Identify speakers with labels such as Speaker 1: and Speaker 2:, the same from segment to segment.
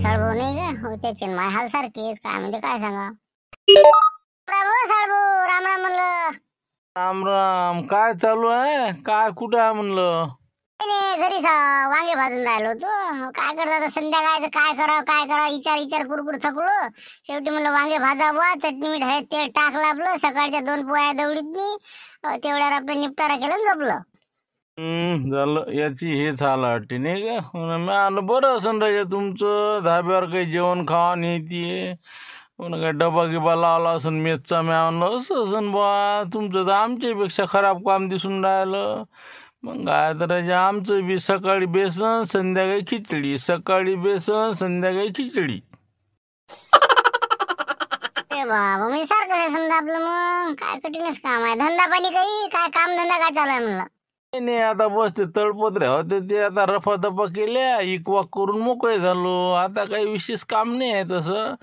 Speaker 1: साळभाऊ नाही का त्याचे माय हाल सारखेच काय म्हणजे काय सांगा. राम साळभाऊ, राम राम म्हणलं.
Speaker 2: राम राम. काय चालू आहे? काय कुठं आहे म्हणलं?
Speaker 1: घरी वांगे भाजून राहिलो होतो. काय करता संध्याकाळचं काय करावं विचार कुरकुर थकलो. शेवटी म्हणलं वांगे भाजावं, चटणी मीठ आहे तेल टाकलं आपलं. सकाळच्या 2 पोळ्या दवडीतनी तेवढ्यावर आपलं निपटारा केलं आणि झोपलं.
Speaker 2: झालं याची हेच हाल वाटते नाही का. मी आलं बरं असं राजा तुमचं धाब्यावर काही जेवण खावा नेते काय डबा गिबा लावला असन मेसचा. मी आणलं असं असन बा. तुमचं तर आमच्यापेक्षा खराब काम दिसून राहिलं. मग काय तर राजा आमचं बी सकाळी बेसन संध्याकाळी खिचडी, सकाळी बेसन संध्याकाळी खिचडी.
Speaker 1: बाबा मी सारखं समजा आपलं मग काय कठीणच काम आहे. धंदा पाणी काही काय काम धंदा काय चालू आहे म्हणलं.
Speaker 2: नाही आता बस ते तळपत्रे होते ते आता रफादफा केल्या इकवाक करून मोकळे झालो. आता काही विशेष काम नाही आहे तसं.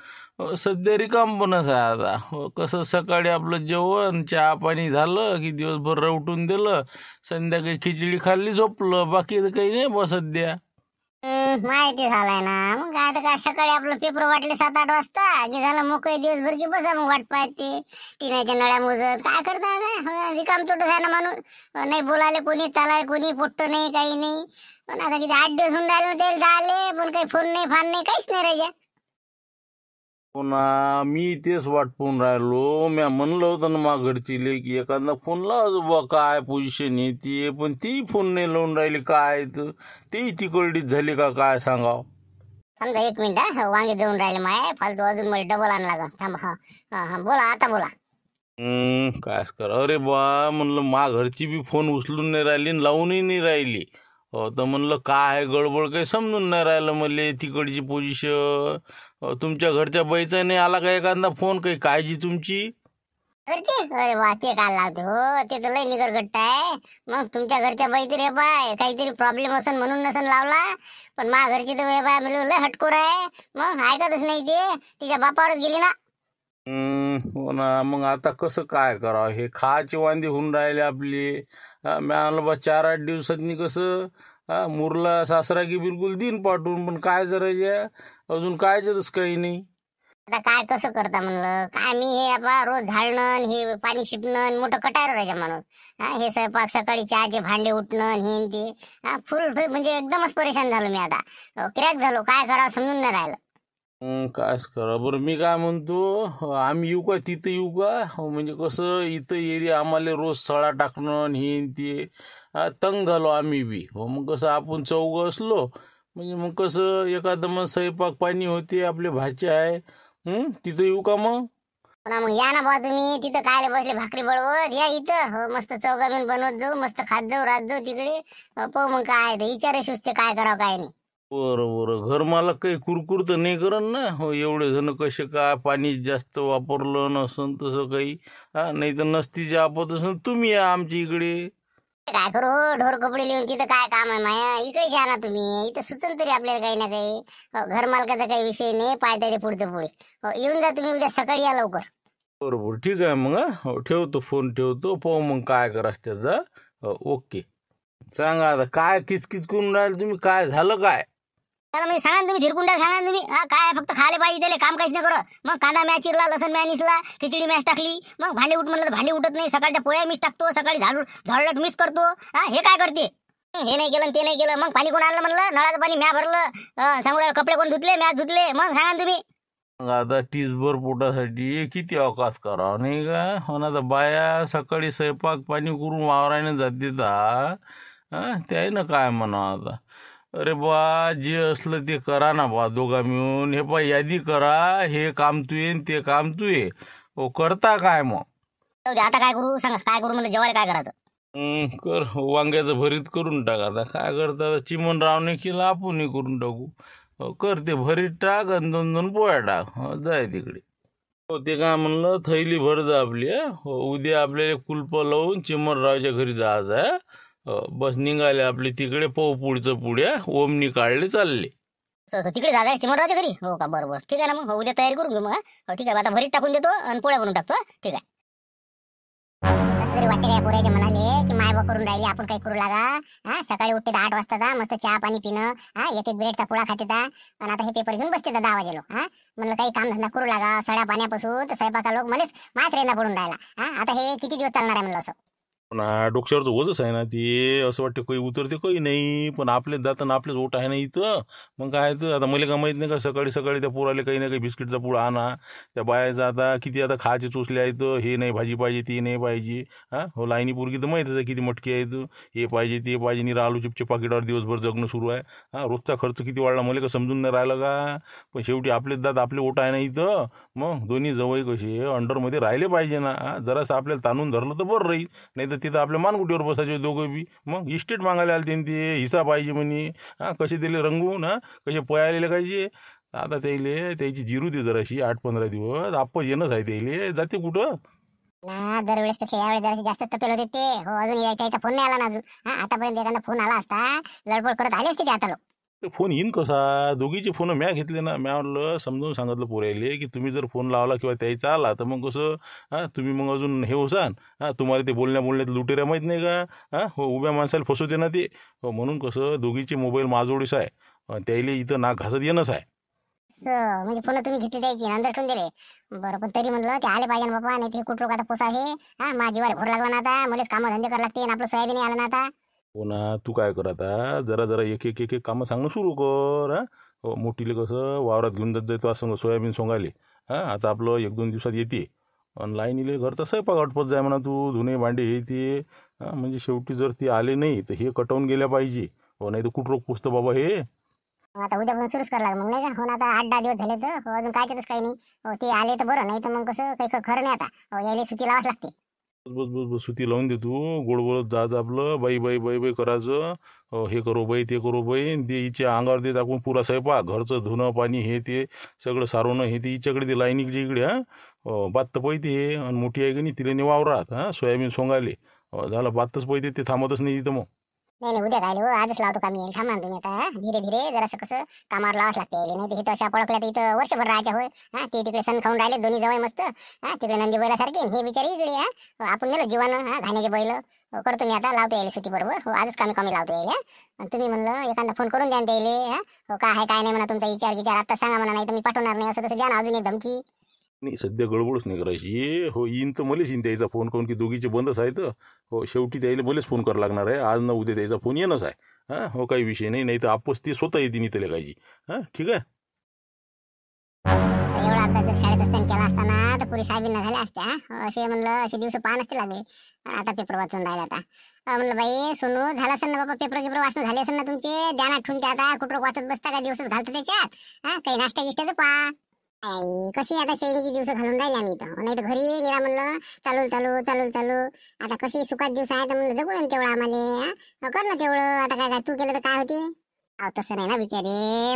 Speaker 2: सध्या रिकामपणच आहे आता. कसं सकाळी आपलं जेवण चहा पाणी झालं की दिवसभर रवटून दिलं, संध्याकाळी खिचडी खाल्ली झोपलं. बाकी तर काही नाही बस सध्या.
Speaker 1: माहिती झालाय ना. मग आता काय सकाळी आपलं पेपर वाटले 7-8 वाजता की झालं मोकळे दिवसभर की बसा मग वाट पाहते टिनाच्या नळ्या मोजत. काय करता रिकाम चोटच आहे ना माणूस. नाही बोलायला कोणी, चालायला कोणी, पोट्ट नाही काही नाही. पण आता किती 8 दिवस होऊन राहिले ते झाले पण काही फोन नाही फान नाही काहीच नाही राजा.
Speaker 2: पुन्हा मी तेच वाट पाहून राहिलो. मी म्हणलं होतं ना मा घरची की एखादा फोन लावतो बा काय पोझिशन येते, पण ती फोन नाही लावून राहिली. काय तर ती तिकडीच झाली का काय सांगाव.
Speaker 1: समजा 1 मिनिट वांगे जाऊन राहिले माय फालतू अजून मला डबल आणला का. थांबा. हा बोला आता बोला.
Speaker 2: काय करा. अरे बा म्हणलं मा घरची बी फोन उचलून नाही राहिली आणि लावूनही नाही राहिली. हो तर म्हणलं काय गडबड काही समजून नाही राहिलं मला तिकडची पोझिशन. तुमच्या घरच्या बाईचा नाही आला का एखादा फोन? काही काळजी तुमची
Speaker 1: घरची? अरे वा ते काय लावते हो, ते तर लय निगरगट्ट आहे. मग तुमच्या घरच्या बाई तरी बाय काहीतरी प्रॉब्लेम असन म्हणून नसन लावला. पण मा घरची तर बाय म्हणजे लय हटकोर आहे. मग ऐकतच नाही ते, तिच्या बापावरच गेली ना.
Speaker 2: हो ना. मग आता कसं काय करावं? हे खायची वांदी होऊन राहिले आपली. मी आणलं बा 4-8 दिवसांनी कसं मुरला सासरा की बिलकुल दिन पाठवून. पण काय जरा अजून कायच काही नाही.
Speaker 1: आता काय कसं करता म्हणलं काय मी हे आपा रोज झाडणं हे पाणी शिपणं मोठं कटायर राहायचं माणूस. हे स्वयंपाक सकाळी चहाचे भांडे उठणं हे ते फुल म्हणजे एकदमच परेशान झालो मी. आता क्रॅक झालो. काय करावं समजून नाही राहिलं.
Speaker 2: कायच करा. बरं मी काय म्हणतो आम्ही येऊ का तिथं येऊ का? म्हणजे कसं इथं एरिया आम्हाला रोज सळा टाकणं हे ते तंग झालो आम्ही बी. हो मग कसं आपण चौघं असलो म्हणजे मग कसं एखादं मग स्वयंपाक पाणी होते. आपले भाचे आहे. तिथं येऊ का मग?
Speaker 1: मग या ना बा तुम्ही. तिथं काय बसले भाकरी बळवत या इथं. हो मस्त चौघामीन बनवत जाऊ, मस्त खात जाऊ, रात जाऊ तिकडे. पाहू मग काय विचारे सुचते काय करावं काय नाही.
Speaker 2: बरं घर मला काही कुरकुर तर नाही करन ना. हो एवढे जण कसे काय पाणी जास्त वापरलं नसन तसं काही. नाही तर नसती जे आपत असन तुम्ही या आमच्या इकडे.
Speaker 1: काय करू ढोर कपडे लिहून तिथं काय काम आहे माया. इकडे या ना तुम्ही. इथं सुचन तरी आपल्याला काही ना काही. घर मालकाचा काही विषय नाही. पायदळी पुढचं पुढे येऊन जा तुम्ही. उद्या सकाळी या लवकर.
Speaker 2: बरोबर ठीक आहे मग. हो ठेवतो फोन ठेवतो. पाहू मग काय करायचं त्याचा. ओके सांगा आता काय किचकिच करून राहिले तुम्ही. काय झालं काय?
Speaker 1: म्हणजे सांगा तुम्ही धीरकुंडा सांगा तुम्ही. काय फक्त खाले पाहिजे त्याला काम काहीच नाही करत. मग कांदा मॅच चिरला, लसूण मॅच निसला, खिचडी मॅच टाकली. मग भांडे उठ म्हणलं तर भांडे उठत नाही. सकाळच्या पोळ्या मिस टाकतो, सकाळी झाडलट मिस करतो. हे काय करते? हे नाही केलं ते नाही केलं. मग पाणी कोण आणलं म्हणलं? नळाचं पाणी म्या भरलं. सांगू राहिलं कपडे कोण धुतले? मॅच धुतले. मग सांगा तुम्ही.
Speaker 2: आता टीसभर पोटासाठी किती अवकाश करावा नाही का. हो ना. तर बाया सकाळी स्वयंपाक पाणी करून वावराने जाते त्याही ना काय म्हणा आता. अरे बा जे असलं ते करा ना बा दोघा मिळून. हे बा यादी करा. हे काम तू ये ते काम तू ये. हो करता काय मग?
Speaker 1: आता काय करू सांगा. काय करू म्हणलं जेवायला काय करायचं?
Speaker 2: कर वांग्याचं भरीत करून टाक. आता काय करता चिमणरावने केलं आपणही करून टाकू. कर ते भरीत टाक आणि 2-2 पोळ्या टाक. जाय तिकडे. हो ते काय म्हणलं थैली भर जा आपली. हो उद्या आपल्याला कुलप लावून चिमणरावच्या घरी जायचं आहे. बस निघाले आपले तिकडे. पाहू पुढचं पुढ्या ओमनी काढले चालले.
Speaker 1: तिकडे जायचं चिमणरावच्या घरी. हो का बरोबर ठीक आहे ना. मग उद्या तयारी करून घेऊ मग. हो ठीक आहे. आता भरीत टाकून देतो आणि पोळ्या बनवून टाकतो. ठीक आहे. असं तरी वाटते काय पोराच्या म्हणाले की माय काय बा करून राहिली, आपण काही करू लागा. हा सकाळी उठते 8 वाजता दा, मस्त चहा पाणी पिणं, हा एक एक ब्रेडचा पोळा खाते दा, आणि आता हे पेपर घेऊन बसते 10 वाजे लोक. हा म्हणलं काही काम धंदा करू लागा, सड्या पाण्यापासून तर स्वयंपाका लोक मलेच माच रेंदा पडून राहिला. हा आता हे किती दिवस चालणार आहे म्हणलं असं.
Speaker 2: पण डोक्यावरचं ओझच आहे ना ते, असं वाटतं काही उतरते काही नाही, पण आपलेच जाताना आपलेच ओट आहे ना इथं. मग काय तर आता मला का माहीत नाही का, सकाळी सकाळी त्या पोराले काही ना काही बिस्किटचा पुडा आणा, त्या बायाचा आता किती आता खायचे चोचले आहेत, हे नाही भाजी पाहिजे ते नाही पाहिजे. हा हो लाईनी पोरगी तर माहीतच आहे किती मटकी आहेत, हे पाहिजे ते पाहिजे, निरा आलू चिपच्या पाकिटावर दिवसभर जगणं सुरू आहे. हा रोजचा खर्च किती वाढला मला का समजून नाही राहिलं का. पण शेवटी आपलेच दात आपले ओट आहे ना इथं. मग दोन्ही जवळ कसे अंडरमध्ये राहिले पाहिजे ना. जरासं आपल्याला ताणून धरलं तर बरं राहील, नाही तर तिथं आपल्या मानगुटीवर बसायचे दोघं बी. मग इस्टेट मागायला आले ते हिस्सा पाहिजे म्हणे. कसे दिले रंगून, कसे पयालेले पाहिजे. आता त्याची जिरू दे जराशी 8-15 दिवस, आपण येणंच आहे त्याले, जाते कुठं
Speaker 1: ना दरवेळेस पेक्षा यावेळेस जरा जास्त तपेल होते ते. हो अजून त्याचा फोन नाही आला ना अजून. हा आतापर्यंत एखादा फोन आला असता लडबड करत आले असते ते आता लोक.
Speaker 2: ते फोन येईन कसा. दोघीचे फोन म्या घेतले ना, म्या म्हणलं समजून सांगितलं पोरायले की तुम्ही जर फोन लावला किंवा त्याचा आला तर मग कसं तुम्ही मग अजून हे होसान. तुम्हाला ते बोलण्यात लुटेऱ्या माहीत नाही का. हो उभ्या माणसाला फसवते ना ते. हो म्हणून कसं दोघीचे मोबाईल माझोडीस आहे, त्याला इथं नाक घासत येणंच आहे.
Speaker 1: म्हणजे फोन तुम्ही घेतली द्यायची नंतर ठेवून दिले. बरं पण तरी म्हणलं ते आले पाहिजे ना बाबा, नाही ते कुठं आता पोसा आहे. हा माझी वार घोर लागला ना आता, मलाच कामं धंदे करायला लागते, आपलं सोयाबीन आलं ना आता.
Speaker 2: हो ना, तू काय कर आता, जरा जरा एक एक एक एक कामं सांगणं सुरू कर. हो मोठीले कसं वावरात घेऊन जात जातो असं सोयाबीन सोंगाले. आता आपलं 1-2 दिवसात येते. आणि लाईनीले घरचा स्वयंपाक आटपत जाय म्हणा तू, धुणे भांडे हे ते. म्हणजे शेवटी जर ते आले नाही तर हे कटवून गेल्या पाहिजे. हो नाही तर कुठं रोग पुसतं बाबा हे.
Speaker 1: आता उद्यापासून सुरूच करायला लागलं मग नाही का. हो ना आता 8-10 दिवस झाले तर अजून काय त्यातच काही नाही. हो ते आले तर बरं, नाही तर मग कसं काही खरं नाही आता. हो यायला सुट्टी लावाच लागते.
Speaker 2: बस बस बस बस सुती लावून दे तू, गोड बोलत जायचं आपलं, बाई बाई बाई बाई करायचं. हे करू बाई ते करू बाई, ते हिच्या अंगावर ते टाकून पुरा स्वयंपाक, घरचं धुणं पाणी हे ते सगळं सारवणं हे ते हिच्याकडे ते लाईनीच्या इकडे. बात तर पैते हे, आणि मोठी आहे की नाही तिला वावरात सोयाबीन सोंगाले. झालं बातच पैते, ते थांबतच नाही तिथं मग.
Speaker 1: नाही नाही उद्या काय हो आजच लावतो का मी. थांबा ना तुम्ही आता. धीरे धीरे जरासं कसं कामावर लावाच लागते. नाही तर इथं अशा पळकल्या तर इथं वर्षभर राहायच्या होय. ते तिकडे सण खाऊन राहिले दोन्ही जवळ मस्त. तिकडे नंदी बैलासारखे, हे बिचारी इकडे. आपण गेलो जीवानं घाण्याचे बैल. करतो मी आता, लावतो यायला सुट्टी बरोबर. हो आजच कमी कमी लावतो यायला. आणि तुम्ही म्हणलं एखादा फोन करून द्या ना त्याले. हो काय आहे काय नाही म्हणा तुमचा विचार आता सांगा म्हणा, नाही तर मी पाठवणार नाही असं तसं द्या ना अजून एक धमकी.
Speaker 2: नाही सध्या गडबडच नाही करायची. हो येईन तर मलाच येईन त्याचा फोन करून की दोघीचे बंदच आहेत. हो शेवटी त्याला मलाच फोन करावं लागणार आहे. आज ना उद्या त्याचा फोन येणंच आहे. हो काही विषय नाही, नाही तर आपस ते स्वतः येते त्याला कायची. ठीक आहे.
Speaker 1: एवढा अभ्यास जर शाळेत असताना केला असताना तर पुरी साहेबींना झाल्या असत्या. असे म्हणलं असे दिवस पाहा नसते लागले. आता पेपर वाचून राहिले आता. म्हणलं बाई सोनू झाला असेल ना बाबा, पेपर वाचून झाले असेल ना तुमचे. ध्यानात ठेवून ते आता कुठं वाचत बसता का, दिवसच घालतो त्याच्यात. काही नाश्ता गिष्ट्याचं पा कशी आता शेळीची दिवस घालून राहिले आम्ही इथं. नाही तर घरी निरा म्हणलं चालू चालू चालू चालू. आता कशी सुखात दिवस आहे तर म्हणलं जगू तेवढं आम्हाला. कर ना तेवढं. आता काय तू केलं तर काय होते. अहो तसं नाही ना बिचारे,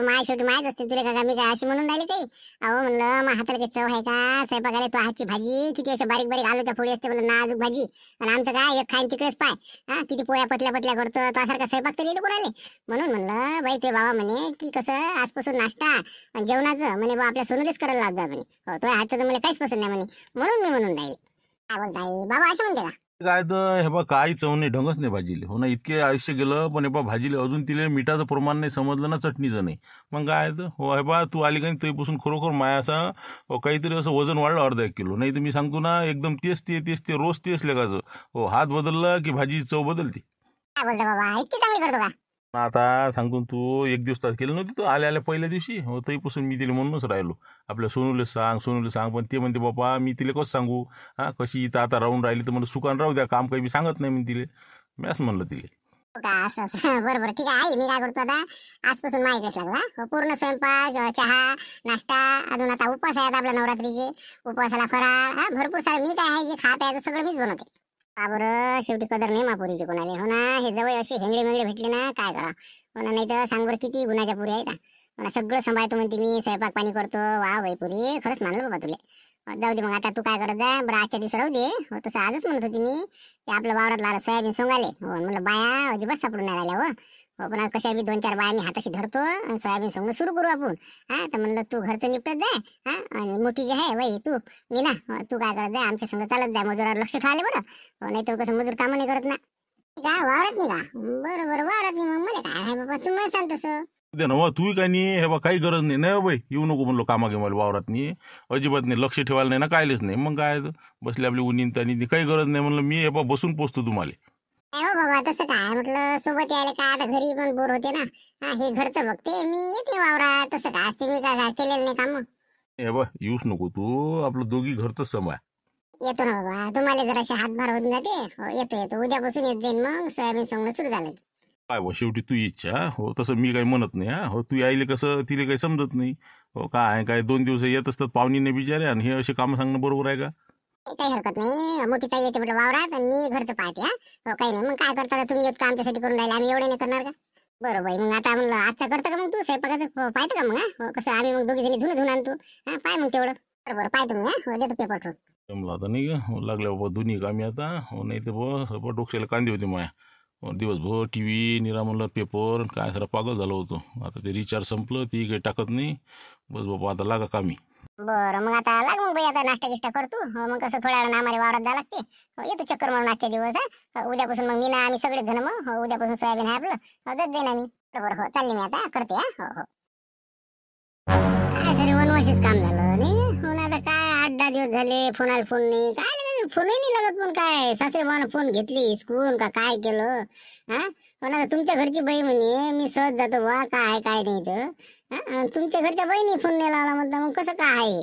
Speaker 1: माय शेवटी मायच असते तुला का मी काय अशी म्हणून राहिली काही. अहो म्हणलं मा हाताला काही चव आहे का स्वयंपाकाला. तो हातची भाजी किती अशा बारीक बारीक आलूच्या फोडी असते म्हणलं, नाजूक भाजी. आणि आमचं काय एक खाईन तिकडेच पाय. किती पोया पतल्या पतल्या करतो त्यासारखा स्वयंपाक तरी येतो कोणाले. म्हणून म्हणलं बाई ते बाबा म्हणे की कसं आजपासून नाश्ता आणि जेवणाचं म्हणे बा आपल्या सोनूलेच करायला लावत जा म्हणे. हो तो हातचं तर मला काहीच पसंत नाही म्हणे. म्हणून मी म्हणून राहिले. काय बोलताय बाबा असं म्हणते का.
Speaker 2: काय तर हे बा काही चव नाही, ढंगच नाही भाजीले. हो ना इतके आयुष्य गेलं पण हे बा भाजीले अजून तिले मिठाचं प्रमाण नाही समजलं ना, चटणीचं नाही. मग काय तर हो हे बा तू आली का नाही तेपासून खरोखर माया असं काहीतरी असं वजन वाढलं अर्धा 1 किलो. नाही तर मी सांगतो ना एकदम तेच ते रोज तेच लेखाचं. हो हात बदलला की भाजी चव बदलते.
Speaker 1: काय बोलता बाबा इतकी चांगली करतो का.
Speaker 2: आता सांगतो तू 1 दिवस तर केलं नव्हती तू आल्या पहिल्या दिवशी. हो तरीपासून मी तिला म्हणूनच राहिलो आपल्या सोनूला सांग. पण ते म्हणते बाबा मी तिला कसं सांगू. कशी इथं आता राहून राहिली तर मला सुकान राहू द्या, काम काही मी सांगत नाही मी तिला. मी असं म्हणलं तिला.
Speaker 1: का असं असं बरं ठीक आहे. मी काय करतो आता आजपासून माहितीच लागला. पूर्ण स्वयंपाक चहा नाश्ता अजून आता उपवास आहे आपल्या नवरात्रीचे. उपवासाला फराळ भरपूर सारे मी काय आहे जे खा प्यायचं सगळं मीच बनवते. का बरं शेवटी कदर नाही मापुरीची कोणाला. हो ना हे जवळ असे हेंगळे मेंगळे भेटले ना काय करा. हो ना नाही तर सांग बरं किती गुणाच्या पुरी आहेत. मला सगळं सांभाळतो म्हणते मी, स्वयंपाक पाणी करतो. वा बाई पुरी खरंच मानलं बाबा तुले. जाऊ दे मग आता तू काय करत जा बरं आजच्या दिवस राहू दे. हो तसं आजच म्हणत होती मी की आपलं वावरात लाला सोयाबीन सोंगाले. हो म्हणलं बाया अजिबात सापडून नाही राहिल्या. हो पण कशा बी 2-4 बाया मी हाताशी धरतो आणि सोयाबीन सोंगणं सुरू करू आपण. तर म्हणलं तू घरचं निपटत जाय. आणि मोठी जी आहे बाई तू मी ना तू काय करत जाय आमच्या संग चालत जाय, मजुरावर लक्ष ठेवाले बरं. हो नाही तर कसं मजूर कामं नाही करत ना. काय वावरत नाही का? बरोबर वावरत नाही. मग मला काय आहे बाबा, तुम्हाला सांग तसं.
Speaker 2: दे ना बा, तूही काय नाही हे बा, काही गरज नाही नाही बाई, येऊ नको म्हणलो कामा मला वावरात नाही, अजिबात नाही, लक्ष ठेवायला नाही ना, कायलेच नाही. मग काय बसली आपली उन्हीन तानी, काही गरज नाही म्हणलं, मी हे बा बसून पोचतो तुम्हाला.
Speaker 1: नाही हो बाबा, तसं काय म्हटलं, सोबत यायला काय, आता घरी पण बोर होते ना. हा, हे घरचं बघते मी, येते वावरात. तसं काय असते, मी काय केलेलं नाही काम.
Speaker 2: हे बा येऊच नको तू, आपलं दोघी घरचं समाय.
Speaker 1: येतो ना बाबा, तुम्हाला जराशे हातभार होऊन जाते. हो, येतो उद्यापासून येत जाईन. मग सोयाबीन सोंगणं सुरू झालं की.
Speaker 2: काय बा, शेवटी तू इच्छा हो, तसं मी काही म्हणत नाही. हा हो, तू यायले कसं तिला काही समजत नाही. हो काय काय 2 दिवस येत असतात पाहुणीने बिचारे, आणि हे असे कामं सांगणं बरोबर आहे का?
Speaker 1: काही हरकत नाही, मोठी ताई येते म्हटलं वावरात, आणि मी घरचं पाहते. हा, हो, काही नाही. मग काय करता तुम्ही, येत का आमच्यासाठी करून राहिले, आम्ही एवढे नाही करणार का? बरोबर. मग आता म्हणलं आजचा करता का मग तू स्वयंपाकाचं पाहतं का मग? हो, कसं आम्ही मग दोघी जणी धुणं आणतो. हा, पाय मग तेवढं. बरोबर पाहतो मी. हो, देतो पेपर ठेवून.
Speaker 2: जमलं आता नाही का, हो लागल्या बाबा दोन्ही कामी आता. हो नाही तर बा डोक्याला कांदे होते माया. हो, दिवसभर टी व्ही निरा म्हणलं, पेपर काय, सारा पागल झालो होतो. आता ते रिचार्ज संपलं, ती काही टाकत नाही. बस बाबा आता लागा कामी.
Speaker 1: बरं, मग आता लाग मग बाई, आता नाश्ता गिष्टा करतो. हो, मग कसं थोड्या वेळानं आम्हाला वावरात जावं लागते. हो, येतो चक्कर मारून आजच्या दिवस. हा, उद्यापासून मग मी ना आम्ही सगळेच जण मग, हो, उद्यापासून सोयाबीन आहे आपलं. हो, जात जाईन आम्ही. बरोबर. हो, चालले मी आता, करते. हा, हो हो. काय झाले, वनवाशीच काम झालं नाही. हो ना, आता काय 8-10 दिवस झाले, फोनाला फोन नाही, काय नाही, फोनही नाही लागत. पण काय सासरेबानं फोन घेतली हिसकून का काय केलं? हा, पण आता तुमच्या घरची बाई म्हणे मी सहज जातो बा, काय काय नाही तर. हा, आणि तुमच्या घरच्या बाईनी फोन नाही लावला म्हणता, मग कसं काय आहे?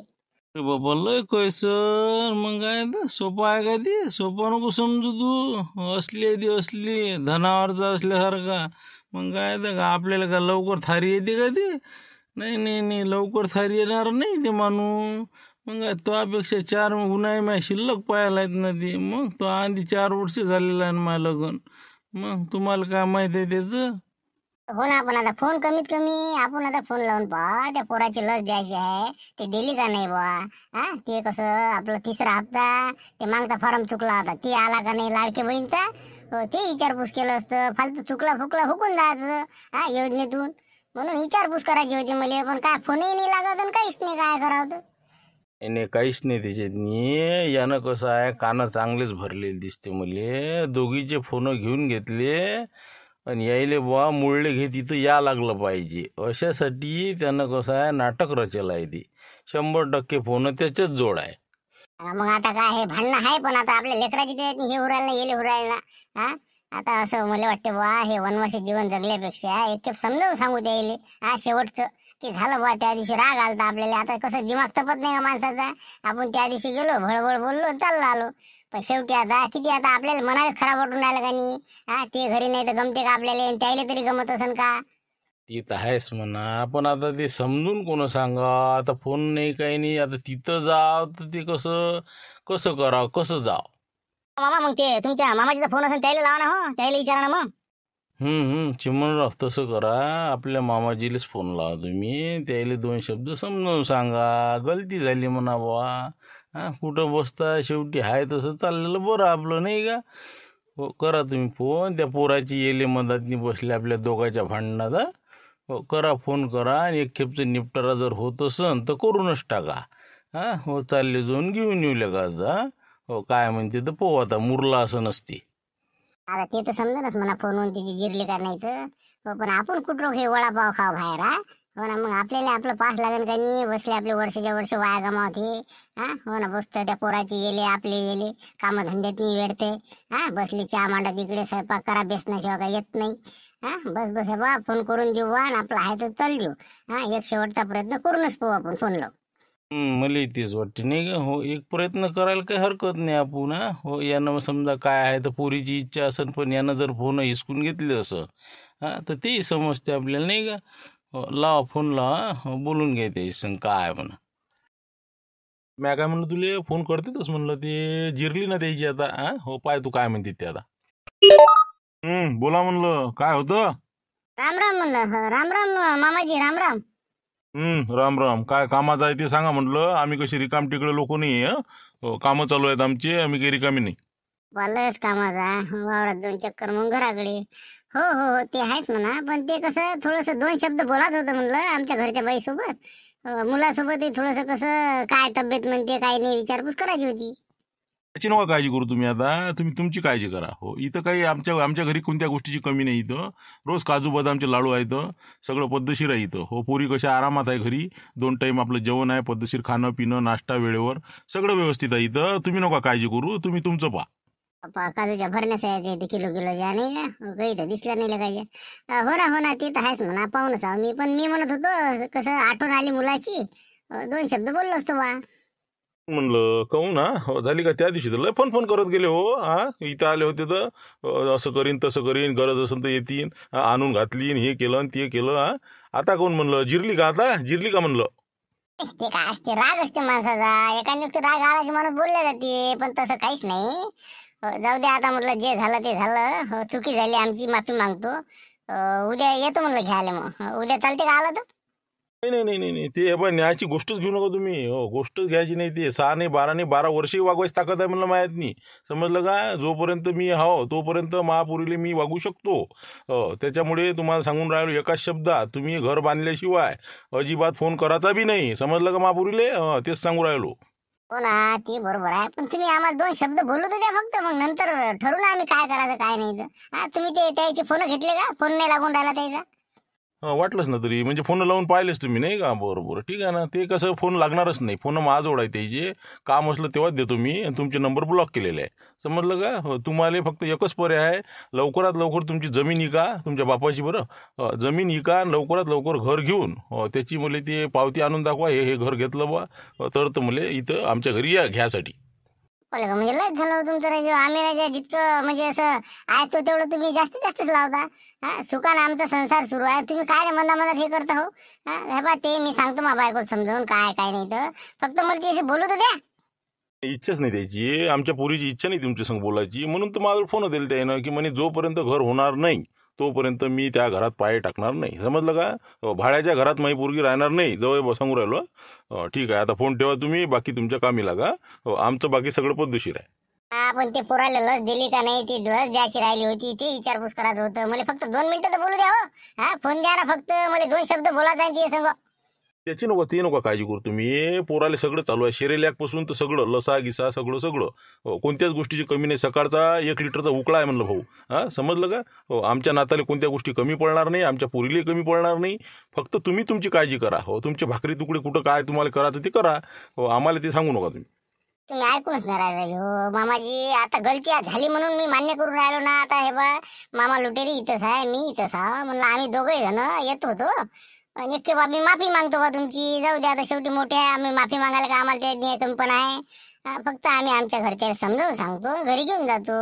Speaker 2: अरे बाबा लय कैसर, मग काय तर सोपं आहे का ते? सोपं नको समजू तू, असली आहे ती असली, धनावरचा असल्यासारखा. मग काय तर का आपल्याला का लवकर थारी येते का ते? नाही नाही नाही, लवकर थारी येणार नाही ते माणूस. मग काय त्यापेक्षा 4 उन्हाळी माझ्या शिल्लक पाहायला आहेत ना ते. मग तो आधी 4 वर्ष झालेला आहे ना माझं लग्न. मग तुम्हाला काय माहिती आहे त्याचं?
Speaker 1: हो ना, पण आता फोन कमीत कमी आपण आता फोन लावून पहा, त्या पोराची लस द्यायची आहे, ते दिली का नाही बा? हा, ते कसं आपला 3रा हप्ता, ते मागचा फॉर्म चुकला होता, ते आला का नाही लाडके बहीणचा? हो, ते विचारपूस केलं असतं. फालतू चुकला फुकला हुकून जायचं हा योजनेतून. म्हणून विचारपूस करायची होती मला, पण काय फोनही नाही लागत आणि काहीच नाही, काय करावं तर.
Speaker 2: नाही काहीच नाही त्याच्यात. यानं कसं आहे, कानं चांगलेच भरलेले दिसते मले. दोघीचे फोन घेऊन घेतले आणि यायले बुवा मुळले घे, तिथं या लागलं पाहिजे अशासाठी त्यानं कसं आहे नाटक रचलं आहे. ते 100% फोन त्याच्याच जोड आहे.
Speaker 1: मग आता काय हे भांडणं आहे, पण आता आपल्या लेकराची ते हे उरायला ना, येले उरायला ना. हा, आता असं मला वाटते बा, हे वनवासी जीवन जगल्यापेक्षा एक खेप समजावून सांगू द्यायले. हा, शेवटचं की झालं बा, त्या दिवशी राग आलता आपल्याला. आता कसं दिमाग तपत नाही का माणसाचा. आपण त्या दिवशी गेलो, भळबळ बोललो, चाललो आलो. पण शेवटी आता किती, आता आपल्याला मनाला खराब वाटून राहिलं का नाही? हा, ते घरी नाही तर गमते का आपल्याला, आणि त्याला तरी गमत असन का?
Speaker 2: ती तर आहेच म्हणा, पण आता ते समजून कोण सांगा. आता फोन नाही काही नाही, आता तिथं जाव तर ते कसं कसं करावं, कसं जाव.
Speaker 1: मामा, मग ते तुमच्या मामाजीचा फोन असेल त्याला लावा ना. हो, त्याला विचारा ना मग.
Speaker 2: चिमणराव तसं करा, आपल्या मामाजीलाच फोन लावा तुम्ही, त्याला 2 शब्द समजावून सांगा, गलती झाली म्हणा बुवा. हां, कुठं बसता, शेवटी आहे तसं चाललेलं बरं आपलं नाही का? हो, करा तुम्ही फोन. त्या पोराची येले मधातनी बसले आपल्या दोघांच्या भांडणात. हो, करा, फोन करा, आणि एक खेपचं निपटारा जर होत असन तर करूनच टाका. हां, हो, चालले जाऊन घेऊन येऊ का जा. हो, काय म्हणते तर पोह, आता मुरला असं नसते.
Speaker 1: आता ते तर समजेनच म्हणा, फोनवरून तिची जिरली का नाही तर. हो, पण आपण कुठं हे वडापाव खाव बाहेर? हा, हो ना, मग आपल्याला आपलं पास लागेल का नाही? बसले आपले वर्षाच्या वर्ष वाया गमावते. हा, हो ना, बसतं त्या पोराची येले आपले येले, कामधंद्यात नाही वेळते. हा, बसली चहा मांडा तिकडे, स्वयंपाक करा, बेसण्याशिवाय काय येत नाही. हा, बस बस हे बा, फोन करून देऊ बा, आणि आपला आहे तर चल देऊ. हा, एक शेवटचा प्रयत्न करूनच पाहू आपण, फोन लावू.
Speaker 2: मला तेच वाटते नाही का? हो, एक प्रयत्न करायला काही हरकत नाही आपण. हा, हो, यानं समजा काय आहे तर पोरीची इच्छा असेल, पण यानं जर फोन हिसकून घेतले असं, हां, तर तेही समजते आपल्याला नाही का? हो, लावा फोन लावा. हो, बोलून घ्या त्याची संग काय म्हणा. मी काय म्हणलं, तुले फोन करतेच म्हणलं, ते जिरली ना त्याची आता. हां, हो, पाय तू काय म्हणते ते आता. बोला म्हणलं, काय होतं?
Speaker 1: राम राम म्हणलं. राम राम मामाजी, राम राम.
Speaker 2: राम राम. काय कामाचं आहे ते सांगा म्हटलं, आम्ही कशी रिकाम तिकडे लोक नाही. हो, कामं चालू आहेत आमचे, आम्ही काही रिकामी नाही.
Speaker 1: लयच कामाचा, वावरात 2 चक्कर मग घराकडे. हो हो हो, ते आहेच म्हणा, पण ते कसं थोडस 2 शब्द बोलायचं होतं म्हणलं आमच्या घरच्या बाईसोबत. मुलासोबतही थोडस कसं काय तब्येत म्हणते काय नाही विचारपूस करायची होती.
Speaker 2: त्याची नका काळजी करू तुम्ही. आता तुम्ही तुमची काळजी करा. हो, इथं काही आमच्या घरी कोणत्या गोष्टीची कमी नाही. इथं रोज काजू बदामचे लाडू आहेत, सगळं पद्धतशीर आहे इथं. हो, पोरी कशा आरामात आहे घरी. 2 टाईम आपलं जेवण आहे, पद्धतशीर खाणं पिणं नाश्ता वेळेवर सगळं व्यवस्थित आहे इथं. तुम्ही नका काळजी करू, तुम्ही तुमचं पहा.
Speaker 1: काजूच्या भरण्यास आहे ते किलो किलोच्या नाही का, काही तर दिसल्या नाही पाहिजे. हो ना ते तर आहेच म्हणा, पाहूनच आहो मी. पण मी म्हणत होतो कसं आठवण आली मुलाची, 2 शब्द बोललो असतो बा.
Speaker 2: म्हणलं कहू ना. हो, झाली का त्या दिवशी तर लय फोन फोन करत गेले. हो इथं आले होते तर असं करीन तसं करीन, गरज असेल तर येतीन, आणून घातलीन, हे केलं आणि ते केलं. आता कोण म्हणलं जिरली का, आता जिरली का म्हणलं.
Speaker 1: ते काय असते, राग असते माणसाचा. एखाद्या व्यक्ती राग आला की माणूस बोलल्या जाते, पण तसं काहीच नाही. जाऊ दे आता म्हटलं, जे झालं ते झालं. चुकी झाली आमची, माफी मागतो. उद्या येतो म्हणलं घ्यायला. मग उद्या चालते का आला तर?
Speaker 2: नाही नाही नाही नाही नाही, ते हे बघ, न्यायाची गोष्टच घेऊ नका तुम्ही. हो, गोष्टच घ्यायची नाही. ते 6 नाही 12 नाही 12 वर्षही वागवायची ताकद आहे म्हणलं माहीत नाही. समजलं का. जोपर्यंत मी हो तोपर्यंत महापुरीले मी वागू शकतो. त्याच्यामुळे तुम्हाला सांगून राहिलो एकाच शब्दात, तुम्ही घर बांधल्याशिवाय अजिबात फोन करायचा बी नाही. समजलं का महापुरीले. तेच सांगू राहिलो.
Speaker 1: हो ना, ते बरोबर आहे. पण तुम्ही आम्हाला 2 शब्द बोलू तर द्या फक्त, मग नंतर ठरवू ना आम्ही काय करायचं काय नाही तर. तुम्ही ते त्याचे फोन घेतले का? फोन नाही लागून राहिला त्याचा.
Speaker 2: वाटलंच ना तरी, म्हणजे फोन लावून पाहिलेच तुम्ही नाही का. बरोबर ठीक आहे ना. ते कसं फोन लागणारच नाही. फोन माझ्याजवळ आहे, त्याचे काम असलं तेव्हाच देतो मी. आणि तुमचे नंबर ब्लॉक केलेले आहे. समजलं का. हो, तुम्हाला फक्त एकच पर्याय आहे, लवकरात लवकर तुमची जमीन विका, तुमच्या बापाची. बरं जमीन विका, लवकरात लवकर घर घेऊन त्याची मला ती पावती आणून दाखवा, हे घर घेतलं बा. तर मला इथं आमच्या घरी या घ्यासाठी.
Speaker 1: बोले का, म्हणजे लयच झालं हो तुमचं राजू. आम्ही राजा जितकं म्हणजे असं ऐकतो तेवढं तुम्ही जास्तीत जास्तच लावता. सुखानं आमचा संसार सुरू आहे, तुम्ही काय रे मनात हे करता हो. हे बा, ते मी सांगतो मा बायको समजावून काय काय नाही तर. फक्त मला ते बोलू तर द्या.
Speaker 2: इच्छाच नाही त्याची, आमच्या पोरीची इच्छा नाही तुमच्या संग बोलायची. म्हणून तर माझा फोन दिला त्यानं की म्हणे जोपर्यंत घर होणार नाही तोपर्यंत मी त्या घरात पाय टाकणार नाही. समजलं का. भाड्याच्या घरात माझी पोरगी राहणार नाही, जवळ सांगू राहिलो. ठीक आहे, आता फोन ठेवा तुम्ही, बाकी तुमच्या कामी लागा. आमचं बाकी सगळं पद्धतशीर आहे.
Speaker 1: पण ते पोराला लस दिली का नाही, ती लस द्यायची राहिली होती, ते विचारपूस करायचं होतं. मला फक्त 2 मिनिटं तर बोलू द्या हो. फोन द्या ना फक्त, मला 2 शब्द बोलायचं आहे ते संग.
Speaker 2: त्याची नको ते नको काळजी करू तुम्ही. पोराले सगळं चालू आहे, शेरेलॅकपासून तर सगळं लसा गिसा सगळं सगळं. कोणत्याच गोष्टीची कमी नाही. सकाळचा 1 लिटरचा उकळा आहे म्हणलं भाऊ. समजलं का. आमच्या नाताले कोणत्या गोष्टी कमी पडणार नाही, आमच्या पोरीले कमी पडणार नाही. फक्त तुम्ही तुमची काळजी करा. तुमचे भाकरी तुकडे कुठं काय तुम्हाला करायचं ते करा. आम्हाला ते सांगू नका तुम्ही.
Speaker 1: तुम्ही ऐकूनच नाही राहिले हो मामाजी. आता गलती झाली म्हणून मी मान्य करून राहिलो ना. आता हे बा, मामा लुटेरी इथंच आहे, मी इथंच आहे म्हणलं. आम्ही दोघे जण येत होतो. निश्चय बा, मी माफी मागतो बा तुमची. जाऊ द्या, आता शेवटी मोठे आहे आम्ही, माफी मागायला का आम्हाला ते कमी पण आहे. फक्त आम्ही आमच्या घरच्या समजावून सांगतो, घरी घेऊन जातो.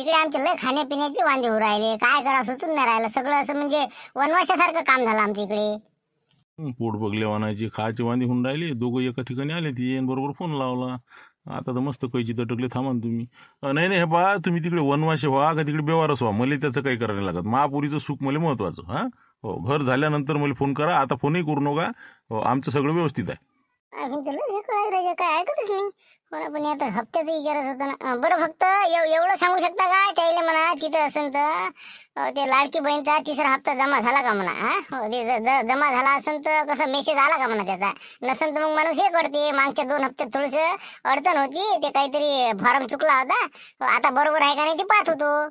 Speaker 1: इकडे आमचे लय खाण्यापिण्याचे वांदे होऊ राहिले, काय करा सुचून नाही राहिलं. सगळं असं म्हणजे वनवासासारखं काम झालं आमच्या इकडे.
Speaker 2: पोट बगले वानायची खायची वांदी होऊन राहिली. दोघं एका ठिकाणी आले, ती बरोबर फोन लावला. आता तर मस्त कैची तटकले. थांबा ना तुम्ही. नाही नाही, हे पहा, तुम्ही तिकडे वनवाशी व्हा का तिकडे बेवारस व्हा, मला त्याचं काही करायला नाही लागत. महापुरीचं सुख मला महत्वाचं. घर झाल्यानंतर मला फोन करा. आता फोनही करू नका. आमचं सगळं व्यवस्थित आहे.
Speaker 1: आम्ही तुला हे कळायला राहिलं, काय ऐकतच नाही. हो ना, पण आता हप्त्याचं विचारच होतं ना. बरं फक्त एवढं सांगू शकता का त्याला म्हणा, तिथं असेल तर ते लाडकी बहीणचा 3रा हप्ता जमा झाला का म्हणा. ते जमा झाला असेल तर कसं मेसेज आला का म्हणा त्याचा. नसेल तर मग माणूस हे करते. मागच्या 2 हप्त्यात थोडस अडचण होती, ते काहीतरी फॉर्म चुकला होता. आता बरोबर आहे का नाही ते पाहत होतो.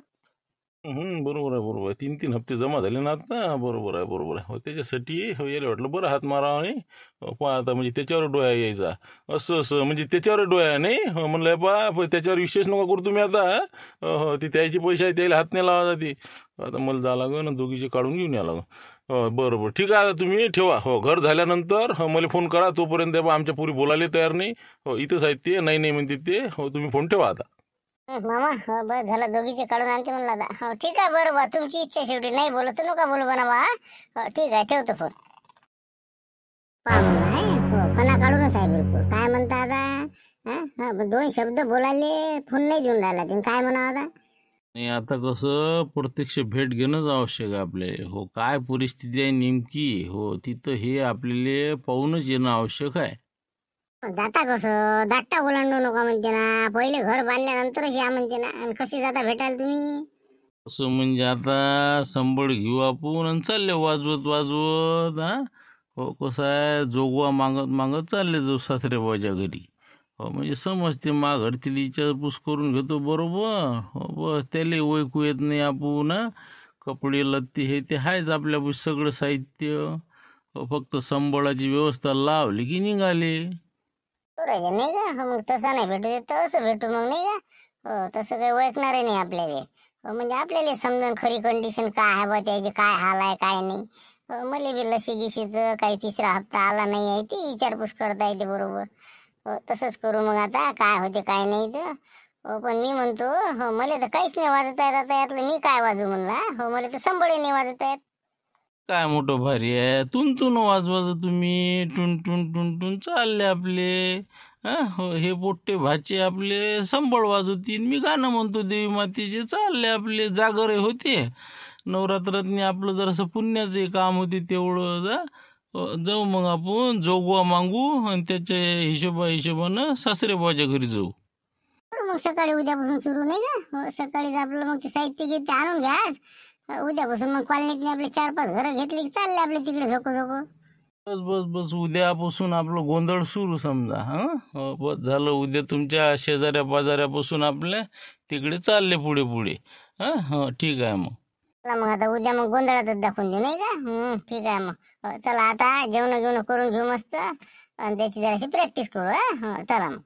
Speaker 2: बरोबर आहे बरोबर आहे. 3 हप्ते जमा झाले ना आता. बरोबर आहे बरोबर आहे. त्याच्यासाठी यायला वाटलं बरं हात मारावा आणि आता म्हणजे त्याच्यावर डोळा यायचा. असं म्हणजे त्याच्यावर डोळा नाही. म्हणलं पा त्याच्यावर विशेष नका करू तुम्ही आता. ती त्याचे पैसे आहे त्याला हात नाही लावा जाते. आता मला जा लागं ना, दोघीचे काढून घेऊन या लागं. बरोबर ठीक आहे. आता तुम्ही ठेवा. घर झाल्यानंतर मला फोन करा. तोपर्यंत आमच्या पुरी बोलायला तयार नाही. इथंच आहेत ते, नाही नाही म्हणते ते. तुम्ही फोन ठेवा आता.
Speaker 1: मामा बस झालं, दोघीचे काढून आणते म्हणलं आता. ठीक आहे बरोबर, तुमची इच्छा शेवटी. नाही बोलत नका बोलू म्हणा बा. ठीक आहे, ठेवतो फोन. पहा म्हणा, फणा काढूनच आहे बिलकुल. काय म्हणता आता. 2 शब्द बोलायले फोन नाही देऊन राहिला ते, काय म्हणा आता.
Speaker 2: नाही, आता कसं प्रत्यक्ष भेट घेणंच आवश्यक आहे आपले. काय परिस्थिती आहे नेमकी. तिथं हे आपल्याला पाहूनच येणं आवश्यक आहे.
Speaker 1: जाता कसं, दाट्टा ओलांडू नका म्हणते ना. पहिले घर बांधल्यानंतरच या म्हणते ना. आणि कसे जाता भेटायला तुम्ही.
Speaker 2: असं म्हणजे आता संबळ घेऊ आपण आणि चालले वाजवत वाजवत. कसं आहे, जोगवा मागत मागत चालले जाऊ सासरे बाबाच्या घरी. हो म्हणजे समजते माघारतील विचारपूस करून घेतो बरोबर. हो बस त्याला ओळखू येत नाही आपण. कपडे लत्ते हे ते आहेच आपल्यापाशी सगळं साहित्य. हो फक्त संबळाची व्यवस्था लावली की निघाले.
Speaker 1: बरोबर नाही का? मग तसं नाही भेटू देत तसं भेटू मग नाही का? तसं काही ओळखणार नाही आपल्याला. म्हणजे आपल्याला समजून खरी कंडिशन काय आहे बा त्याची, काय हाल आहे काय नाही. मला बी लसी गिशीचं काही तिसरा हप्ता आला नाही आहे ती विचारपूस करता येते बरोबर. तसंच करू मग आता काय होते काय नाही तर. पण मी म्हणतो मला तर काहीच नाही वाजवता येत आता यातलं मी काय वाजू म्हणला. मला तर संबळे नाही वाजवता येत.
Speaker 2: काय मोठं भारी आहे, तुन वाजवाज तुम्ही टुन टुन टुन टुन चालले आपले. हो हे पोट्टे भाचे आपले संबळ वाजवतील, मी गाणं म्हणतो देवी मातेचे चालले आपले. जागरे होते नवरात्रातनी आपलं जरासं पुण्याचे काम होते तेवढं जाऊ मग आपण जोगवा मागू आणि त्याच्या हिशोबानं सासरेबाच्या घरी जाऊ.
Speaker 1: मग सकाळी उद्यापासून सुरू नाही का? सकाळीच आपलं मग ते साहित्य घेते आणून घ्या. उद्यापासून मग कॉलनीतले आपले 4-5 घरं घेतली की चालले आपले तिकडे झोको झोको.
Speaker 2: बस बस बस उद्यापासून आपलं गोंधळ सुरू समजा. बस झालं, उद्या तुमच्या शेजाऱ्या पाजाऱ्यापासून आपल्या तिकडे चालले पुढे पुढे. हो ठीक आहे मग.
Speaker 1: चला मग आता उद्या मग गोंधळातच दाखवून देऊ नाही का? ठीक आहे मग. चला आता जेवण घेऊन करून घेऊ मस्त आणि त्याची जराशी प्रॅक्टिस करू. चला मग.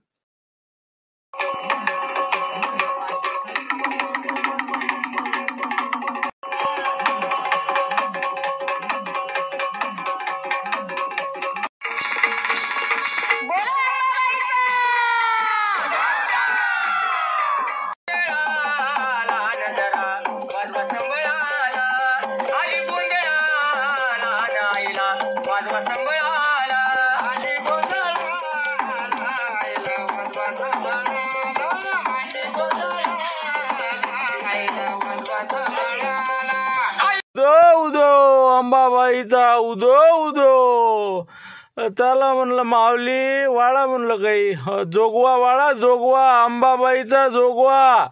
Speaker 2: उदो अंबाबाईचा उदो उदो. चला म्हणलं माऊली वाळा म्हणलं काही. जोगवा वाळा जोगवा अंबाबाईचा जोगवा.